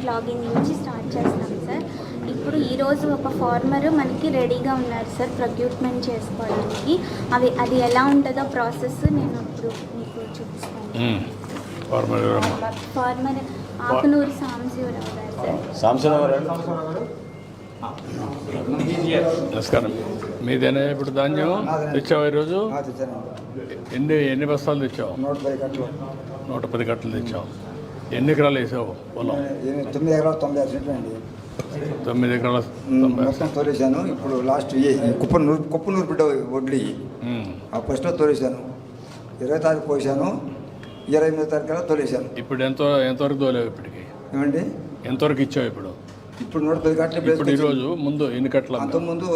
Login నుంచి start చేస్తాం sir. ఇప్పుడు ఈరోజు ఒక ఫార్మర్ మనకి రెడీగా ఉన్నారు సార్ ప్రొక్యూర్మెంట్ చేసుకోవడానికి. అది ఎలా ఉంటుందో ప్రాసెస్ నేను ఇప్పుడు మీకు చూపిస్తాను. ఫార్మర్ ఆకునూరు సాంబశివరావు గారు సార్. నమస్కారం. మీదేనా ఇప్పుడు ధాన్యం తెచ్చావు ఈరోజు? ఎన్ని బస్తాలు తెచ్చావు? 110 కట్టలు తెచ్చావు. ఎన్ని ఎకరాలు వేసావు పొలం? 9 ఎకరాలు 96 సెంట్లు అండి. 9 ఎకరాల మొత్తం తోలేసాను. ఇప్పుడు లాస్ట్ కుప్పనూరు బిడ్డ వడ్లు ఫస్ట్లో తోలేసాను. 20 తారీఖు పోసాను. 28 తారీఖు తోలేసాను. ఇప్పుడు ఎంతవరకు తోలేవు? ఇప్పటికి ఏమండి ఎంతవరకు ఇచ్చావు? ఇప్పుడు 110 కట్టలు. ఇప్పుడు ఈరోజు ముందు ఎన్ని కట్టలు? అంతకుముందు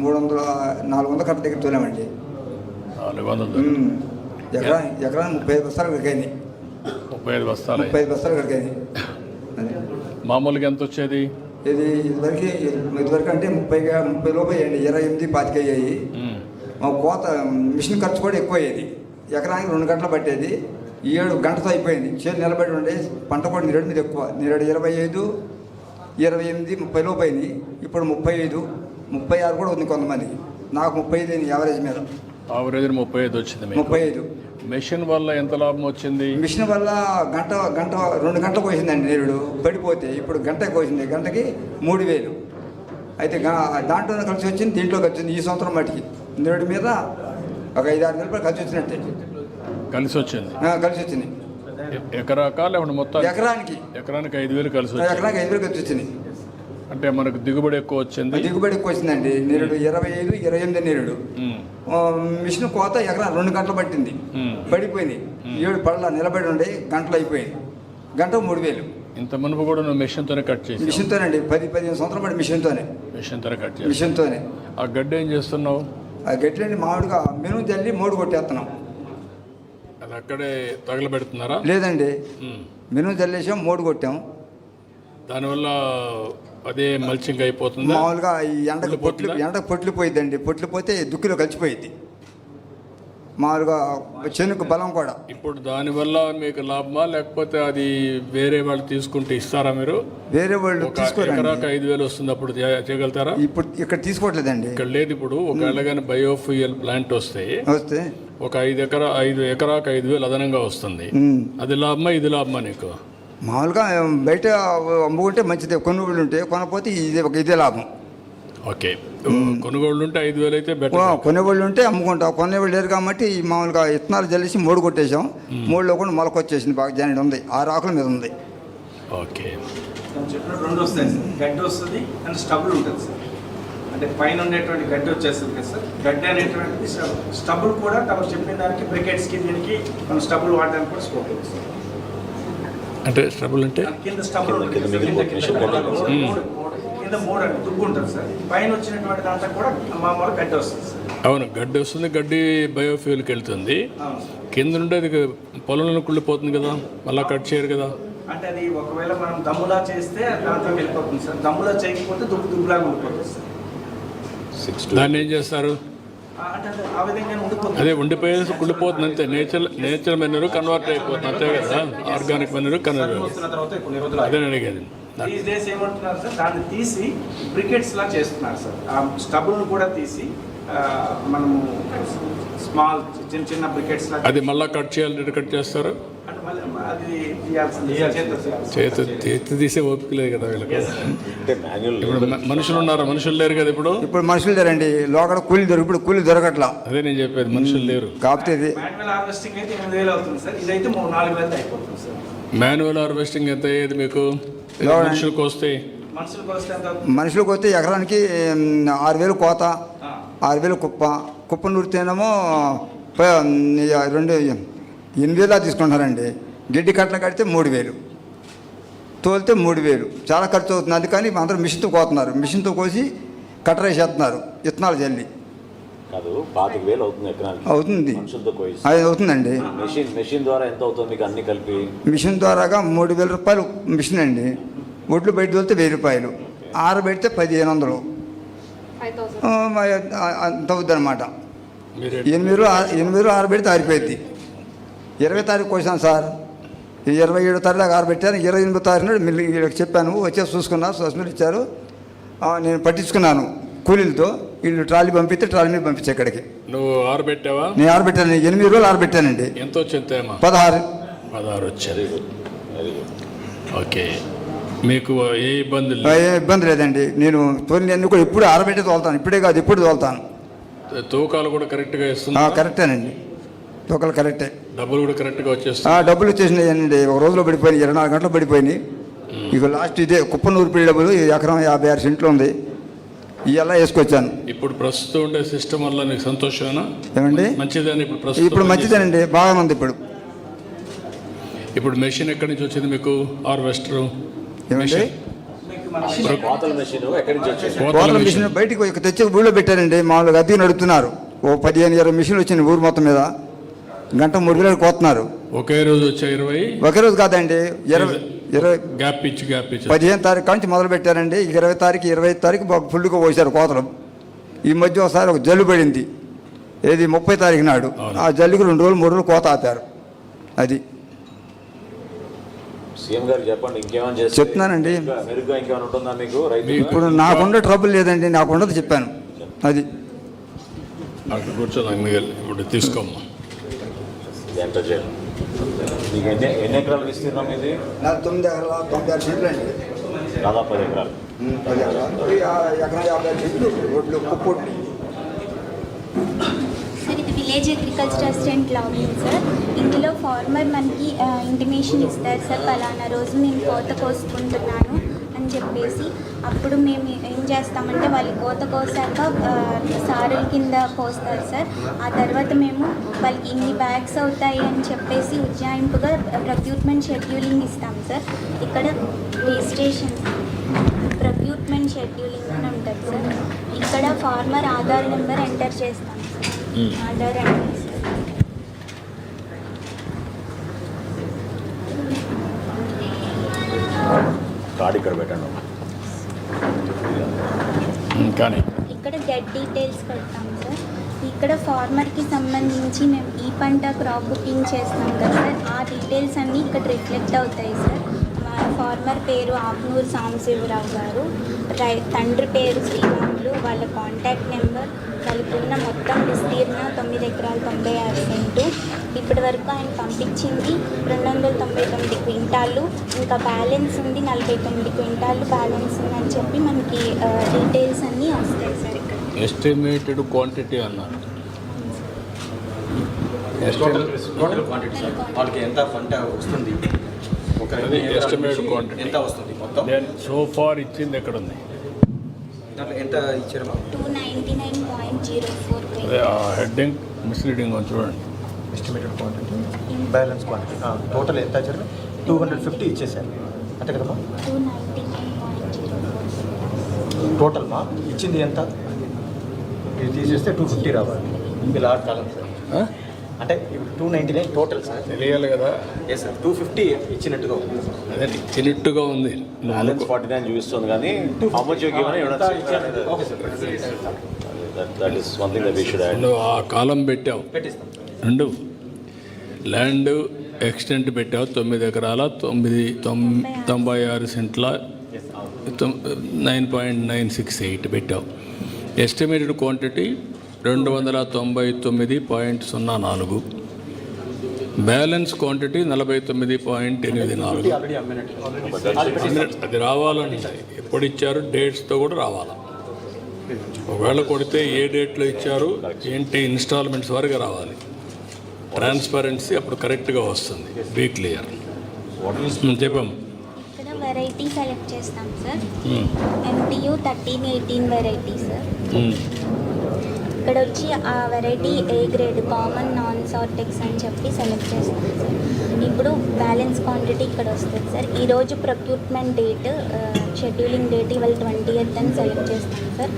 400 కట్టల దగ్గర తోలామండి. 400 ఎకరానికి 35 బస్తాలు కడిగాయి. 35 బస్తాలు. 35 బస్తాలు కడిగాయి. మామూలుగా ఎంత వచ్చేది? ఇదివరకు అంటే 30 లోపు అయ్యండి. 28, 25 అయ్యాయి. కోత మిషన్ ఖర్చు కూడా ఎక్కువ అయ్యేది. ఎకరానికి 2 గంటలు పట్టేది. 7 గంటతో అయిపోయింది. చేతి నిలబడి ఉండే పంట కూడా నిరడు మీద ఎక్కువ. నిరడు 25, 28, 30 లోపు అయింది. ఇప్పుడు 35, 36 కూడా ఉంది కొంతమందికి. నాకు 35 అయింది యావరేజ్ మీద. ఆవరేజ్ 35 వచ్చింది. 35. మెషిన్ వల్ల ఎంత లాభం వచ్చింది? మిషన్ వల్ల గంట 2 గంటలు కోసిందండి నిరుడు పడిపోతే. ఇప్పుడు గంట కోసింది. గంటకి 3000. అయితే దాంట్లో కలిసి వచ్చింది, దీంట్లో కలిసి వచ్చింది. ఈ సంవత్సరం మట్టికి నిరుడు మీద ఒక 5-6 వేల రూపాయలు కలిసి వచ్చినట్టే. కలిసి వచ్చింది. కలిసి వచ్చింది. ఎకరాకా లేకుంటే మొత్తం? ఎకరానికి 5,000 కలిసి వచ్చింది. ఎకరానికి 5,000 కలిసి వచ్చింది. అంటే మనకు దిగుబడి ఎక్కువ వచ్చింది. దిగుబడి ఎక్కువ వచ్చిందండి. నిరుడు 25, 28 నిరుడు. మిషన్ కోత ఎకరా 2 గంటలు పట్టింది. పడిపోయింది. 7 పళ్ళ నిలబడి ఉండి గంటలు అయిపోయింది. గంట 3000. ఇంత మునుపు కూడా నువ్వు మిషన్తోనే కట్ చేసి? మిషన్తోనండి. 10-15 సంవత్సరాలు పడి మిషన్తోనే కట్ చేసి. మిషన్తోనే. ఆ గడ్డి ఏం చేస్తున్నావు? ఆ గడ్డి మామిడిగా మెను జల్లి మోడు కొట్టేస్తున్నాం. అది అక్కడే తగలబెడుతున్నారా? లేదండి, మెను జల్లేసాం, మోడు కొట్టాం. దానివల్ల అదే మల్చింగ్ అయిపోతుంది. మామూలుగా ఈ ఎండకు పొట్లు పోయిద్దండి. పొట్లు పోతే దుక్కిలో కలిసిపోయిద్ది. మామూలుగా చెనుకు బలం కూడా. ఇప్పుడు దానివల్ల మీకు లాభమా లేకపోతే అది వేరే వాళ్ళు తీసుకుంటే ఇస్తారా మీరు? వేరే వాళ్ళు తీసుకోరండి. 5,000 వస్తుంది, అప్పుడు చేయగలుగుతారా? ఇప్పుడు ఇక్కడ తీసుకోవట్లేదండి. ఇక్కడ లేదు. ఇప్పుడు ఒకవేళ కానీ బయోఫ్యూయల్ ప్లాంట్ వస్తే ఒక 5 ఎకరాకు 5,000 అదనంగా వస్తుంది. అది లాభమా ఇది లాభమా నీకు? మామూలుగా బయట అమ్ముకుంటే మంచిదే. కొనుగోళ్ళు ఉంటే కొనపోతే ఇదే లాభం. ఓకే, కొనుగోళ్ళు ఉంటే 5,000 అయితే బెటర్. కొనుగోళ్ళు ఉంటే అమ్ముకుంటాం. కొనేవాళ్ళు లేరు కాబట్టి మామూలుగా ఇత్తనాలు జల్లేసి మోడు కొట్టేసాం. మోడులో కూడా మొలకొచ్చేసింది. బాగా జాయిన్ ఉంది. 6 ఆకుల మీద ఉంది. ఓకే, చెప్పినట్టు 2 వస్తాయి సార్. గడ్డి వస్తుంది అండ్ స్టబుల్ ఉంటుంది సార్. అంటే పైన ఉండేటువంటి గడ్డి వచ్చేస్తుంది కదా సార్. గడ్డి అనేటువంటిది స్టబుల్ కూడా తమరు చెప్పిన దానికి బ్రికెట్స్కి దీనికి మనం స్టబుల్ వాడడానికి కూడా స్కోప్ ఉంది సార్. అంటే స్టబుల్ అంటే కింద స్టబుల్ కింద 3 అంటే దుగ్గు ఉంటుంది సార్. పైన వచ్చినటువంటి దాంట్లో కూడా మామూలు గడ్డి వస్తుంది సార్. అవును, గడ్డి వస్తుంది. గడ్డి బయోఫ్యూల్కి వెళ్తుంది. కింద నుండి అది పొలంలో కుళ్ళిపోతుంది కదా, మళ్ళీ కట్ చేయరు కదా. అంటే అది ఒకవేళ మనం దమ్ములా చేస్తే దాంట్లో వెళ్ళిపోతుంది సార్. దమ్ములా చేయకపోతే దుబ్బులాగా ఉండిపోతుంది సార్. దాన్ని ఏం చేస్తారు? అంటే ఆ విధంగా ఉండిపోతుంది. అదే ఉండిపోయేసి కుళ్ళిపోతుంది అంతే. నేచురల్ మెనూరు కన్వర్ట్ అయిపోతుంది అంతే కదా. Organic manure convert. అదే అడిగేది. ఈ డేస్ ఏమంటున్నారు సార్, దాన్ని తీసి బ్రికెట్స్ లా చేస్తున్నారు సార్. ఆ స్టబుల్ని కూడా తీసి మనము స్మాల్ చిన్న బ్రికెట్స్ లా. అది మళ్ళీ కట్ చేయాలి. కట్ చేస్తారు. అది చేతి తీసే ఓపిక లేదు కదా వీళ్ళకి. ఇప్పుడు మనుషులు ఉన్నారా? మనుషులు లేరు కదా ఇప్పుడు. మనుషులు లేరండి. లోకల్ కూలీ ఇప్పుడు కూలీ దొరకట్లా. అదే నేను చెప్పేది, మనుషులు లేరు. కాకపోతే మాన్యువల్ హార్వెస్టింగ్ అయితే 8,000 అవుతుంది సార్. ఇదైతే 4,000 అయిపోతుంది సార్. మాన్యువల్ హార్వెస్టింగ్ ఎంత అయ్యేది మీకు? మనుషులకు వస్తే ఎకరానికి 6,000 కోత, 6,000 కుప్ప నూరితేనేమో 8,000 తీసుకుంటారండి. గిడ్డి కట్టలు కడితే 3,000, తోలితే 3,000. చాలా ఖర్చు అవుతుంది. అందుకని అందరూ మిషన్తో కోతున్నారు. మిషన్తో కోసి కట్టర వేసేస్తున్నారు ఇత్తనాలు జల్లి. కాదు, 25,000 అవుతుంది ఎకరానికి. అవుతుంది, అది అవుతుందండి. మెషిన్ ద్వారా ఎంత అవుతుంది మీకు అన్ని కలిపి? మిషన్ ద్వారాగా 3,000 రూపాయలు మిషన్ అండి. ఒడ్లు బయట తోలితే 1,000 రూపాయలు, ఆరబెడితే 1,500 అంత అవుద్ది అనమాట. 8 ఆరబెడితే ఆరిపోయింది. 20 తారీఖు కోసాను సార్. 27వ తారీఖు దాకా ఆరబెట్టాను. 28వ తారీఖు నాడు మిల్లు వీళ్ళకి చెప్పాను, వచ్చేసి చూసుకున్నా, సస్పెండ్ ఇచ్చారు. నేను పట్టించుకున్నాను కూలీలతో. వీళ్ళు ట్రాలీ పంపిస్తే ట్రాలీ మీద పంపించే ఇక్కడికి. నువ్వు ఆరబెట్టావా? నేను ఆరబెట్టాను, 8 రోజులు ఆరబెట్టానండి. ఎంత వచ్చిందేమా? 16 వచ్చారు. ఓకే, మీకు ఏ ఇబ్బంది ఏ ఇబ్బంది లేదండి. నేను తోలినన్నీ కూడా ఎప్పుడు ఆరబెట్టే తోలుతాను, ఇప్పుడే కాదు ఎప్పుడు తోలుతాను. తూకాలు కూడా కరెక్ట్గా ఇస్తున్నా? కరెక్టేనండి, తూకాలు కరెక్టే. డబ్బులు కూడా కరెక్ట్గా వచ్చేస్తాయి? డబ్బులు వచ్చేసినాయండి. ఒక రోజులో పడిపోయినాయి, 24 గంటలు పడిపోయినాయి. ఇక లాస్ట్ ఇదే కుప్పనూరు డబ్బులు ఎకరం 56 సెంట్లు ఉంది, ఇవల్ల వేసుకొచ్చాను. ఇప్పుడు ప్రస్తుతం ఉండే సిస్టమ్ వల్ల నీకు సంతోషమేనా? ఏమండి? మంచిదని ఇప్పుడు ప్రస్తుతం? ఇప్పుడు మంచిదేనండి, బాగానే ఉంది. ఇప్పుడు మెషిన్ ఎక్కడి నుంచి వచ్చింది మీకు? హార్వెస్టర్ ఏమండి? కోతల మెషిన్ ఎక్కడి నుంచి వచ్చింది? కోతల మిషన్ బయటికి తెచ్చి ఊళ్ళో పెట్టారండి. మామూలుగా అద్దెకి నడుపుతున్నారు. ఓ 15-20 మిషన్లు వచ్చింది ఊరు మొత్తం మీద. గంట 3 వేలకు కోతున్నారు. ఒకే రోజు వచ్చే 20? ఒకే రోజు కాదండి, 20 గ్యాప్ ఇచ్చి 15 తారీఖు నుంచి మొదలు పెట్టారండి. 20 తారీఖు 25 తారీఖు ఫుల్గా పోసారు కోతలు. ఈ మధ్య ఒకసారి ఒక జల్లు పడింది, ఏది 30 తారీఖు నాడు. ఆ జల్లుకి 2 రోజులు 3 రోజులు కోత ఆపారు. అది సీఎం గారు చెప్పండి, ఇంకేమైనా చేస్తే చెప్తున్నానండి. మెరుగ్గా ఇంకేమైనా ఉంటుందా మీకు? రైతు ఇప్పుడు నాకుండే ట్రబుల్ లేదండి, నాకుండదు చెప్పాను. అది అక్కడ కూర్చోదాం. మిగిలి ఇప్పుడు తీసుకోమ్మా. ఎంత చేయాలి? మీకు ఎన్ని ఎకరాలు విస్తీర్ణం ఇది? నాకు 9 ఎకరాల 96 సెంట్లు అండి. దాదాపు 10 ఎకరాలు. 10 ఎకరాలు, ఎకరం 50 సెంట్లు రోడ్లు కుప్పొడ్లు. సార్ ఇది village agriculture assistant login sir. ఇందులో ఫార్మర్ మనకి ఇంటిమేషన్ ఇస్తారు సార్, పలానా రోజు నేను కోత కోసుకుంటున్నాను అని చెప్పేసి. అప్పుడు మేము ఏం చేస్తామంటే వాళ్ళు కోత కోసాక సారుల కింద కోస్తారు సార్. ఆ తర్వాత మేము వాళ్ళకి ఇన్ని బ్యాగ్స్ అవుతాయి అని చెప్పేసి ఉజ్జాయింపుగా ప్రొక్యూర్మెంట్ షెడ్యూలింగ్ ఇస్తాం సార్. ఇక్కడ రిజిస్ట్రేషన్ ప్రొక్యూర్మెంట్ షెడ్యూలింగ్ అని ఉంటుంది సార్. ఇక్కడ ఫార్మర్ ఆధార్ నెంబర్ ఎంటర్ చేస్తాం sir. Aadhaar enter sir. Card ఇక్కడ పెట్టండి. కానీ ఇక్కడ గెట్ డీటెయిల్స్ పెడతాం సార్. ఇక్కడ ఫార్మర్కి సంబంధించి మేము ఈ పంట క్రాప్ బుకింగ్ చేస్తాం కదా సార్, ఆ డీటెయిల్స్ అన్నీ ఇక్కడ రిఫ్లెక్ట్ అవుతాయి సార్. మా ఫార్మర్ పేరు ఆకునూరు సాంబశివరావు గారు, తండ్రి పేరు శ్రీరాములు, వాళ్ళ కాంటాక్ట్ నెంబర్, వాళ్ళకున్న మొత్తం విస్తీర్ణ 9 ఎకరాలు 96 సెంటు. ఇప్పటి వరకు ఆయన పంపించింది 299 క్వింటాళ్ళు, ఇంకా బ్యాలెన్స్ ఉంది 49 క్వింటాళ్ళు బ్యాలెన్స్ ఉందని చెప్పి మనకి డీటెయిల్స్ అన్నీ వస్తాయి సార్. ఇక్కడ ఎస్టిమేటెడ్ క్వాంటిటీ అన్నారు. టోటల్ క్వాంటిటీ సార్, వాళ్ళకి ఎంత పంట వస్తుంది, ఎస్టిమేటెడ్ క్వాంటిటీ ఎంత వస్తుంది మొత్తం. సో ఫార్ ఇచ్చింది ఎక్కడ ఉంది? దాంట్లో ఎంత ఇచ్చారు? 299.04. అదే ఆ హెడ్డింగ్ మిస్లీడింగ్ అని చూడండి. Estimated quantity, balance quantity total ఎంత ఇచ్చారు? 250 ఇచ్చేసారు అంతే కదమ్మా. 299.04. టోటల్ మా ఇచ్చింది ఎంత? ఇది తీసేస్తే 250 రావాలి. ఇలా కాలం సార్, అంటే ఇప్పుడు 299 టోటల్ సార్. తెలియాలి కదా. ఏ సార్ 250 ఇచ్చినట్టుగా ఉంది. అదే ఇచ్చినట్టుగా ఉంది. బ్యాలెన్స్ 49 చూపిస్తుంది కానీ how much you given okay sir, that is one thing that we should add. నువ్వు ఆ కాలం పెట్టావు, పెట్టిస్తాం. 2 ల్యాండ్ ఎక్స్టెంట్ పెట్టావు 9 ఎకరాల 96 సెంట్ల 9.968 పెట్టావు. Estimated quantity 299.04. Balance quantity 49.84. Already అమ్మినట్టు. అది రావాలండి. ఎప్పుడు ఇచ్చారు డేట్స్తో కూడా రావాలి. ఒకవేళ కొడితే ఏ డేట్లో ఇచ్చారు ఏంటి ఇన్స్టాల్మెంట్స్ వరకు రావాలి. ట్రాన్స్పరెన్సీ అప్పుడు కరెక్ట్గా వస్తుంది. Be clear. చెప్పాం. ఇక్కడ వెరైటీ సెలెక్ట్ చేస్తాం సార్. MTU 1318 variety sir. ఇక్కడ వచ్చి ఆ variety A grade, common, non sortex అని చెప్పి సెలెక్ట్ చేస్తాం సార్. ఇప్పుడు బ్యాలెన్స్ క్వాంటిటీ ఇక్కడ వస్తుంది సార్. ఈరోజు ప్రొక్యూర్మెంట్ డేట్, షెడ్యూలింగ్ డేట్ ఇవాళ 20th అని సెలెక్ట్ చేస్తాం సార్.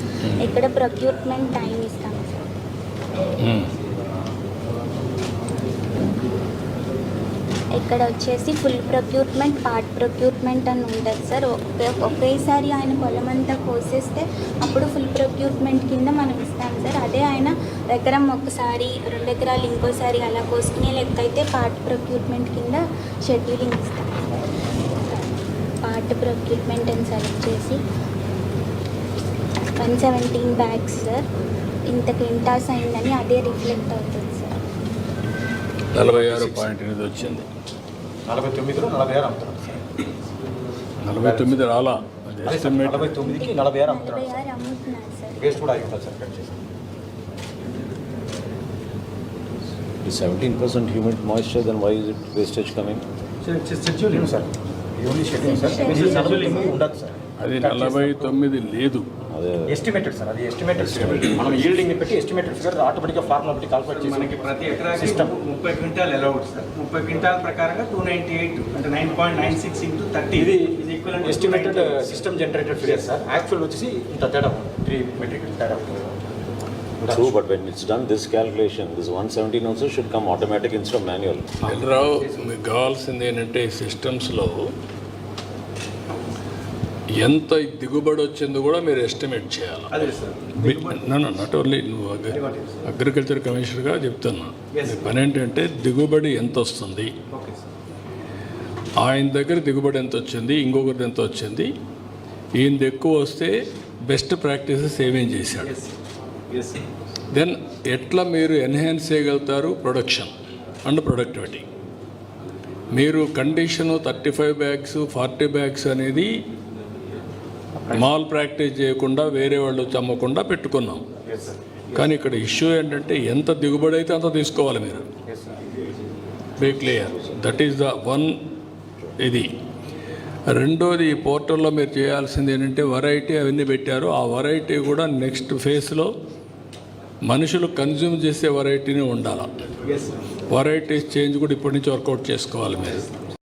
ఇక్కడ ప్రొక్యూర్మెంట్ టైం ఇస్తాం సార్. ఇక్కడ వచ్చేసి ఫుల్ ప్రొక్యూర్మెంట్, పార్ట్ ప్రొక్యూర్మెంట్ అని ఉంటుంది సార్. ఒకేసారి ఆయన పొలం అంతా కోసేస్తే అప్పుడు ఫుల్ ప్రొక్యూర్మెంట్ కింద మనం ఇస్తాం సార్. అదే ఆయన ఎకరం ఒకసారి 2 ఎకరాలు ఇంకోసారి అలా కోసుకునే లెక్క అయితే పార్ట్ ప్రొక్యూర్మెంట్ కింద షెడ్యూలింగ్ ఇస్తాం. పార్ట్ ప్రొక్యూర్మెంట్ అని సెలెక్ట్ చేసి 117 బ్యాగ్స్ సార్, ఇంత క్వింటాస్ అయిందని అదే రిఫ్లెక్ట్ అవుతుంది సార్. 46.8 వచ్చింది. 49లో 46 అమ్ముతున్నాం సార్. 49 రాలా, అది అదే సార్, ఎస్టిమేట్. 49కి 46 అమ్ముతున్నాం 46 అమ్ముతున్నారు సార్. వేస్ట్ కూడా అయిపోతుంది సార్ కట్ చేసి. ఈ 17% humid moisture, then why is it wastage coming? Schedule sir, ఇది ఓన్లీ షెడ్యూల్ సార్. Schedule. 49 ఉండదు సార్. అది 49 లేదు. అదే ఎస్టిమేటెడ్ సార్, అది ఎస్టిమేటెడ్ మనం ఈల్డింగ్ పెట్టి ఎస్టిమేటెడ్ ఫిగర్ ఆటోమేటిక్గా ఫార్ములా పెట్టి కాల్కులేట్ చేసి మనకి ప్రతి ఎకరాకి System. 30 quintal allowed sir. 30 quintal ప్రకారంగా 298 అంటే 9.96 ఇంటూ 30 ఇది equal estimated system generated figure sir. Actual వచ్చేసి ఇంత తేడా 3 మెట్రిక్ తేడా. true, but when it's done this calculation, this 117 also should come automatic instead of manual. రావు, మీకు కావాల్సింది ఏంటంటే ఈ సిస్టమ్స్లో ఎంత దిగుబడి వచ్చిందో కూడా మీరు ఎస్టిమేట్ చేయాలి. అదే సార్. నాట్ ఓన్లీ నువ్వు అగ్రికల్చర్ కమిషనర్గా చెప్తున్నా, నీ పని ఏంటంటే దిగుబడి ఎంత వస్తుంది, ఓకే సార్. ఆయన దగ్గర దిగుబడి ఎంత వచ్చింది, ఇంకొకరిది ఎంత వచ్చింది, ఈయనది ఎక్కువ వస్తే బెస్ట్ ప్రాక్టీసెస్ ఏమేం చేశాడు, ఎస్ సార్. దెన్ ఎట్లా మీరు ఎన్హాన్స్ చేయగలుగుతారు ప్రొడక్షన్ అండ్ ప్రొడక్టివిటీ. మీరు కండిషను 35 బ్యాగ్స్ 40 బ్యాగ్స్ అనేది మాల్ ప్రాక్టీస్ చేయకుండా వేరే వాళ్ళు చమ్మకుండా పెట్టుకున్నాం. కానీ ఇక్కడ ఇష్యూ ఏంటంటే ఎంత దిగుబడి అయితే అంత తీసుకోవాలి మీరు. Be clear, that is the one. ఇది రెండోది, ఈ పోర్టల్లో మీరు చేయాల్సింది ఏంటంటే వెరైటీ అవన్నీ పెట్టారు, ఆ వెరైటీ కూడా నెక్స్ట్ ఫేజ్లో మనుషులు కన్జ్యూమ్ చేసే వెరైటీనే ఉండాలి. Yes sir. వెరైటీస్ చేంజ్ కూడా ఇప్పటి నుంచి వర్కౌట్ చేసుకోవాలి మీరు.